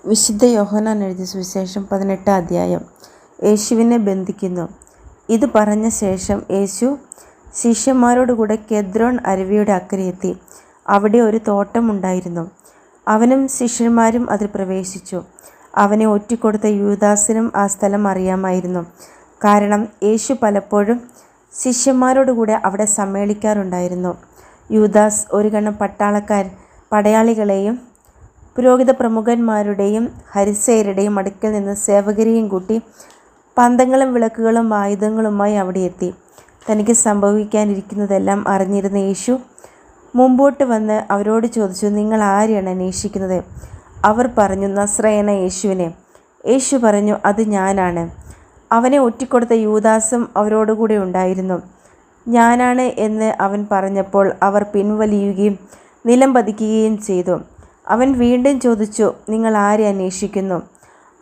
വിശുദ്ധ യോഹന്നാൻ എഴുതിയ സുവിശേഷം 18 അധ്യായം. യേശുവിനെ ബന്ധിക്കുന്നു. ഇത് പറഞ്ഞ ശേഷം യേശു ശിഷ്യന്മാരോടുകൂടെ കെദ്രോൻ അരുവിയുടെ അക്കരെയെത്തി. അവിടെ ഒരു തോട്ടമുണ്ടായിരുന്നു. അവനും ശിഷ്യന്മാരും അതിൽ പ്രവേശിച്ചു. അവനെ ഒറ്റിക്കൊടുത്ത യൂദാസിനും ആ സ്ഥലം അറിയാമായിരുന്നു. കാരണം യേശു പലപ്പോഴും ശിഷ്യന്മാരോടുകൂടെ അവിടെ സമ്മേളിക്കാറുണ്ടായിരുന്നു. യൂദാസ് ഒരു ഗണം പടയാളികളെയും പുരോഹിത പ്രമുഖന്മാരുടെയും ഹരിസേയരുടെയും അടുക്കൽ നിന്ന് സേവകരെയും കൂട്ടി പന്തങ്ങളും വിളക്കുകളും ആയുധങ്ങളുമായി അവിടെ എത്തി. തനിക്ക് സംഭവിക്കാനിരിക്കുന്നതെല്ലാം അറിഞ്ഞിരുന്ന യേശു മുമ്പോട്ട് വന്ന് അവരോട് ചോദിച്ചു, നിങ്ങൾ ആരെയാണ് അന്വേഷിക്കുന്നത്? അവർ പറഞ്ഞു, നസ്രയന യേശുവിനെ. യേശു പറഞ്ഞു, അത് ഞാനാണ്. അവനെ ഒറ്റിക്കൊടുത്ത യൂദാസും അവരോടുകൂടെ ഉണ്ടായിരുന്നു. ഞാനാണ് എന്ന് അവൻ പറഞ്ഞപ്പോൾ അവർ പിൻവലിയുകയും നിലം പതിക്കുകയും ചെയ്തു. അവൻ വീണ്ടും ചോദിച്ചു, നിങ്ങൾ ആരെ അന്വേഷിക്കുന്നു?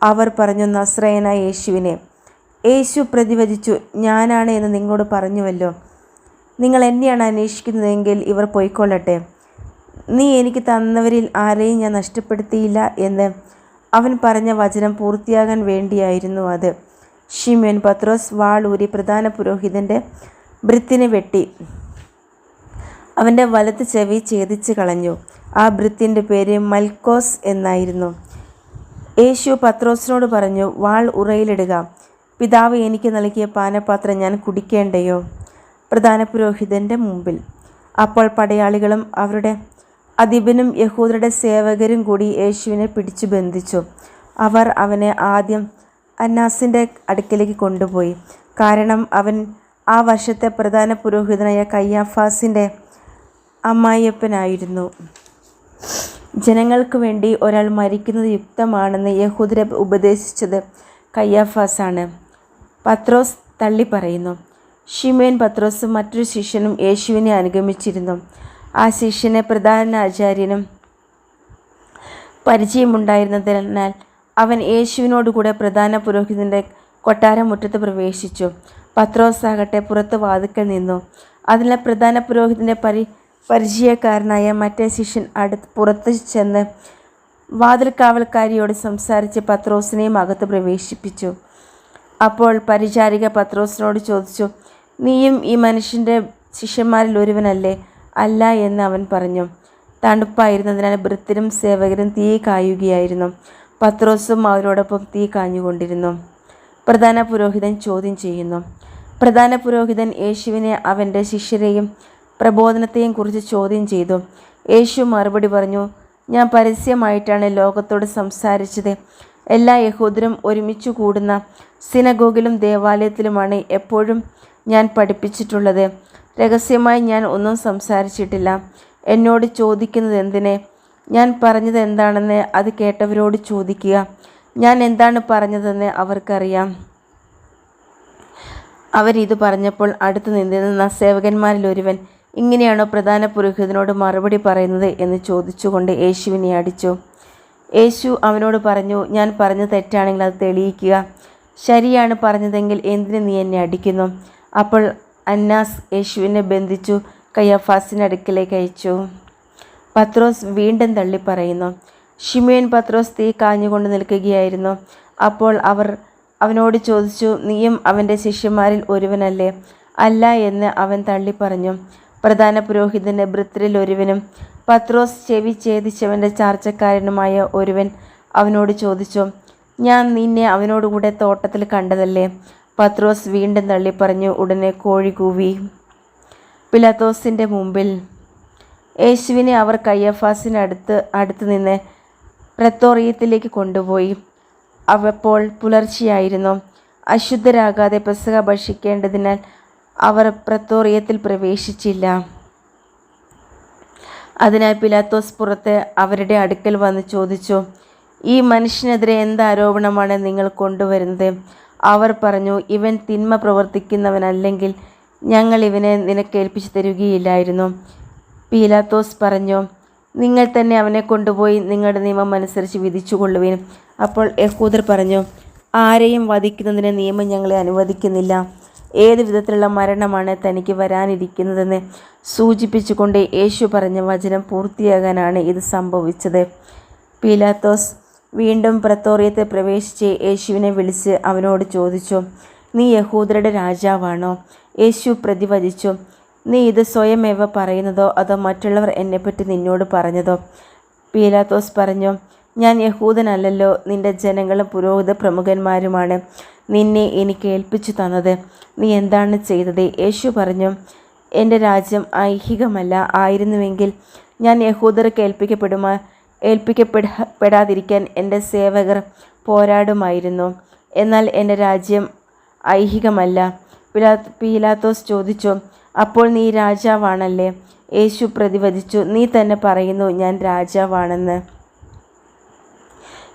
അവർ പറഞ്ഞു, നസ്രയന യേശുവിനെ. യേശു പ്രതിവചിച്ചു, ഞാനാണ് എന്ന് നിങ്ങളോട് പറഞ്ഞുവല്ലോ. നിങ്ങൾ എന്നെയാണ് അന്വേഷിക്കുന്നതെങ്കിൽ ഇവർ പോയിക്കൊള്ളട്ടെ. നീ എനിക്ക് തന്നവരിൽ ആരെയും ഞാൻ നഷ്ടപ്പെടുത്തിയില്ല എന്ന് അവൻ പറഞ്ഞ വചനം പൂർത്തിയാകാൻ വേണ്ടിയായിരുന്നു അത്. ശിമോൻ പത്രോസ് വാളൂരി പ്രധാന പുരോഹിതൻ്റെ ഭൃത്തിനെ വെട്ടി അവൻ്റെ വലത്ത് ചെവി ഛേദിച്ച് കളഞ്ഞു. ആ ഭൃത്തിൻ്റെ പേര് മൽക്കോസ് എന്നായിരുന്നു. യേശു പത്രോസിനോട് പറഞ്ഞു, വാൾ ഉറയിലിടുക. പിതാവ് എനിക്ക് നൽകിയ പാനപാത്രം ഞാൻ കുടിക്കേണ്ടയോ? പ്രധാന പുരോഹിതൻ്റെ മുമ്പിൽ. അപ്പോൾ പടയാളികളും അവരുടെ അധിപനും യഹൂദരുടെ സേവകരും കൂടി യേശുവിനെ പിടിച്ചു ബന്ധിച്ചു. അവർ അവനെ ആദ്യം അന്നാസിൻ്റെ അടുക്കലേക്ക് കൊണ്ടുപോയി. കാരണം അവൻ ആ വർഷത്തെ പ്രധാന പുരോഹിതനായ കയ്യാഫാസിൻ്റെ അമ്മായിയപ്പനായിരുന്നു. ജനങ്ങൾക്ക് വേണ്ടി ഒരാൾ മരിക്കുന്നത് യുക്തമാണെന്ന് യഹൂദരെ ഉപദേശിച്ചത് കയ്യാഫാസാണ്. പത്രോസ് തള്ളി പറയുന്നു. ശിമോൻ പത്രോസും മറ്റൊരു ശിഷ്യനും യേശുവിനെ അനുഗമിച്ചിരുന്നു. ആ ശിഷ്യനെ പ്രധാന ആചാര്യനും പരിചയമുണ്ടായിരുന്നതിനാൽ അവൻ യേശുവിനോടുകൂടെ പ്രധാന പുരോഹിതൻ്റെ കൊട്ടാരമുറ്റത്ത് പ്രവേശിച്ചു. പത്രോസ് ആകട്ടെ പുറത്ത് വാതിൽക്കൽ നിന്നു. അതിനാൽ പ്രധാന പുരോഹിതൻ്റെ പരിചയക്കാരനായ മറ്റേ ശിഷ്യൻ പുറത്ത് ചെന്ന് വാതിൽ കാവൽക്കാരിയോട് സംസാരിച്ച് പത്രോസിനെയും അകത്ത് പ്രവേശിപ്പിച്ചു. അപ്പോൾ പരിചാരിക പത്രോസിനോട് ചോദിച്ചു, നീയും ഈ മനുഷ്യൻ്റെ ശിഷ്യന്മാരിൽ ഒരുവനല്ലേ? അല്ല എന്ന് അവൻ പറഞ്ഞു. തണുപ്പായിരുന്നതിനാൽ ഭൃത്യരും സേവകരും തീ കായുകയായിരുന്നു. പത്രോസും അവരോടൊപ്പം തീ കാഞ്ഞുകൊണ്ടിരുന്നു. പ്രധാന പുരോഹിതൻ ചോദ്യം ചെയ്യുന്നു. പ്രധാന പുരോഹിതൻ യേശുവിനെ അവൻ്റെ ശിഷ്യരെയും പ്രബോധനത്തെയും കുറിച്ച് ചോദ്യം ചെയ്തു. യേശു മറുപടി പറഞ്ഞു, ഞാൻ പരസ്യമായിട്ടാണ് ലോകത്തോട് സംസാരിച്ചത്. എല്ലാ യഹൂദരും ഒരുമിച്ച് കൂടുന്ന സിനഗോഗിലും ദേവാലയത്തിലുമാണ് എപ്പോഴും ഞാൻ പഠിപ്പിച്ചിട്ടുള്ളത്. രഹസ്യമായി ഞാൻ ഒന്നും സംസാരിച്ചിട്ടില്ല. എന്നോട് ചോദിക്കുന്നത് എന്തിന്? ഞാൻ പറഞ്ഞത് എന്താണെന്ന് അത് കേട്ടവരോട് ചോദിക്കുക. ഞാൻ എന്താണ് പറഞ്ഞതെന്ന് അവർക്കറിയാം. അവരിത് പറഞ്ഞപ്പോൾ അടുത്തു നിന്നിരുന്ന സേവകന്മാരിൽ ഒരുവൻ, ഇങ്ങനെയാണോ പ്രധാന പുരോഹിതനോട് മറുപടി പറയുന്നത് എന്ന് ചോദിച്ചുകൊണ്ട് യേശുവിനെ അടിച്ചു. യേശു അവനോട് പറഞ്ഞു, ഞാൻ പറഞ്ഞത് തെറ്റാണെങ്കിൽ അത് തെളിയിക്കുക. ശരിയാണ് പറഞ്ഞതെങ്കിൽ എന്തിന് നീ എന്നെ അടിക്കുന്നു? അപ്പോൾ അന്നാസ് യേശുവിനെ ബന്ധിച്ചു കയ്യാഫാസിൻ്റെ അടുക്കലേക്ക് അയച്ചു. പത്രോസ് വീണ്ടും തള്ളി പറയുന്നു. ശിമോൻ പത്രോസ് തീ കാഞ്ഞുകൊണ്ട് നിൽക്കുകയായിരുന്നു. അപ്പോൾ അവർ അവനോട് ചോദിച്ചു, നീയും അവൻ്റെ ശിഷ്യന്മാരിൽ ഒരുവനല്ലേ? അല്ല എന്ന് അവൻ തള്ളി പറഞ്ഞു. പ്രധാന പുരോഹിതൻ്റെ ഭൃത്യരിൽ ഒരുവനും പത്രോസ് ചെവി ഛേദിച്ചവൻ്റെ ചാർച്ചക്കാരനുമായ ഒരുവൻ അവനോട് ചോദിച്ചു, ഞാൻ നിന്നെ അവനോടുകൂടെ തോട്ടത്തിൽ കണ്ടതല്ലേ? പത്രോസ് വീണ്ടും തള്ളി പറഞ്ഞു. ഉടനെ കോഴി കൂവി. പിലാത്തോസിൻ്റെ മുമ്പിൽ. യേശുവിനെ അവർ കയ്യാഫാസിന് അടുത്ത് നിന്ന് പ്രത്തോറിയത്തിലേക്ക് കൊണ്ടുപോയി. അപ്പോൾ പുലർച്ചെയായിരുന്നു. അശുദ്ധരാകാതെ പെസഹ ഭക്ഷിക്കേണ്ടതിനാൽ അവർ പ്രത്തോറിയത്തിൽ പ്രവേശിച്ചില്ല. അതിനാൽ പിലാത്തോസ് പുറത്ത് അവരുടെ അടുക്കൽ വന്ന് ചോദിച്ചു, ഈ മനുഷ്യനെതിരെ എന്ത് ആരോപണമാണ് നിങ്ങൾ കൊണ്ടുവരുന്നത്? അവർ പറഞ്ഞു, ഇവൻ തിന്മ പ്രവർത്തിക്കുന്നവനല്ലെങ്കിൽ ഞങ്ങൾ ഇവനെ നിനക്കേൽപ്പിച്ചു തരികയില്ലായിരുന്നു. പീലാത്തോസ് പറഞ്ഞു, നിങ്ങൾ തന്നെ അവനെ കൊണ്ടുപോയി നിങ്ങളുടെ നിയമം അനുസരിച്ച് വിധിച്ചുകൊള്ളുവിൻ. അപ്പോൾ യഹൂദർ പറഞ്ഞു, ആരെയും വധിക്കുന്നതിന് നിയമം ഞങ്ങളെ അനുവദിക്കുന്നില്ല. ഏത് വിധത്തിലുള്ള മരണമാണ് തനിക്ക് വരാനിരിക്കുന്നതെന്ന് സൂചിപ്പിച്ചുകൊണ്ട് യേശു പറഞ്ഞ വചനം പൂർത്തിയാകാനാണ് ഇത് സംഭവിച്ചത്. പീലാത്തോസ് വീണ്ടും പ്രത്തോറിയത്തിൽ പ്രവേശിച്ച് യേശുവിനെ വിളിച്ച് അവനോട് ചോദിച്ചു, നീ യഹൂദരുടെ രാജാവാണോ? യേശു പ്രതിവചിച്ചു, നീ ഇത് സ്വയമേവ പറയുന്നതോ അതോ മറ്റുള്ളവർ എന്നെപ്പറ്റി നിന്നോട് പറഞ്ഞതോ? പീലാത്തോസ് പറഞ്ഞു, ഞാൻ യഹൂദനല്ലല്ലോ, നിന്റെ ജനങ്ങളും പുരോഹിത പ്രമുഖന്മാരുമാണ് നിന്നെ എനിക്ക് ഏൽപ്പിച്ചു തന്നത്. നീ എന്താണ് ചെയ്തത്? യേശു പറഞ്ഞു, എൻ്റെ രാജ്യം ഐഹികമല്ല. ആയിരുന്നുവെങ്കിൽ ഞാൻ യഹൂദർക്ക് ഏൽപ്പിക്കപ്പെടാതിരിക്കാൻ എൻ്റെ സേവകർ പോരാടുമായിരുന്നു. എന്നാൽ എൻ്റെ രാജ്യം ഐഹികമല്ല. പീലാത്തോസ് ചോദിച്ചു, അപ്പോൾ നീ രാജാവാണല്ലേ? യേശു പ്രതിവചിച്ചു, നീ തന്നെ പറയുന്നു ഞാൻ രാജാവാണെന്ന്.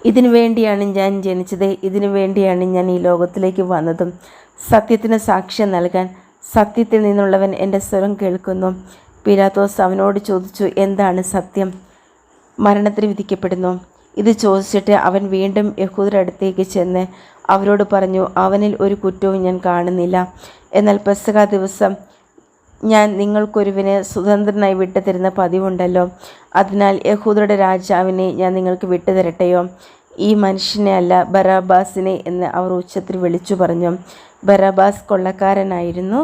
ഇതിനു വേണ്ടിയാണ് ഞാൻ ജനിച്ചത്, ഇതിനു വേണ്ടിയാണ് ഞാൻ ഈ ലോകത്തിലേക്ക് വന്നതും, സത്യത്തിന് സാക്ഷ്യം നൽകാൻ. സത്യത്തിൽ നിന്നുള്ളവൻ എൻ്റെ സ്വരം കേൾക്കുന്നു. പീലാത്തോസ് അവനോട് ചോദിച്ചു, എന്താണ് സത്യം? മരണത്തിന് വിധിക്കപ്പെടുന്നു. ഇത് ചോദിച്ചിട്ട് അവൻ വീണ്ടും യഹൂദരുടെ അടുത്തേക്ക് ചെന്ന് അവരോട് പറഞ്ഞു, അവനിൽ ഒരു കുറ്റവും ഞാൻ കാണുന്നില്ല. എന്നാൽ പെസഹ ദിവസം ഞാൻ നിങ്ങൾക്കൊരുവിനെ സ്വതന്ത്രനായി വിട്ടുതരുന്ന പതിവുണ്ടല്ലോ. അതിനാൽ യഹൂദരുടെ രാജാവിനെ ഞാൻ നിങ്ങൾക്ക് വിട്ടുതരട്ടെയോ? ഈ മനുഷ്യനെ അല്ല, ബറാബാസിനെ എന്ന് അവർ ഉച്ചത്തിൽ വിളിച്ചു പറഞ്ഞു. ബറാബാസ് കൊള്ളക്കാരനായിരുന്നു.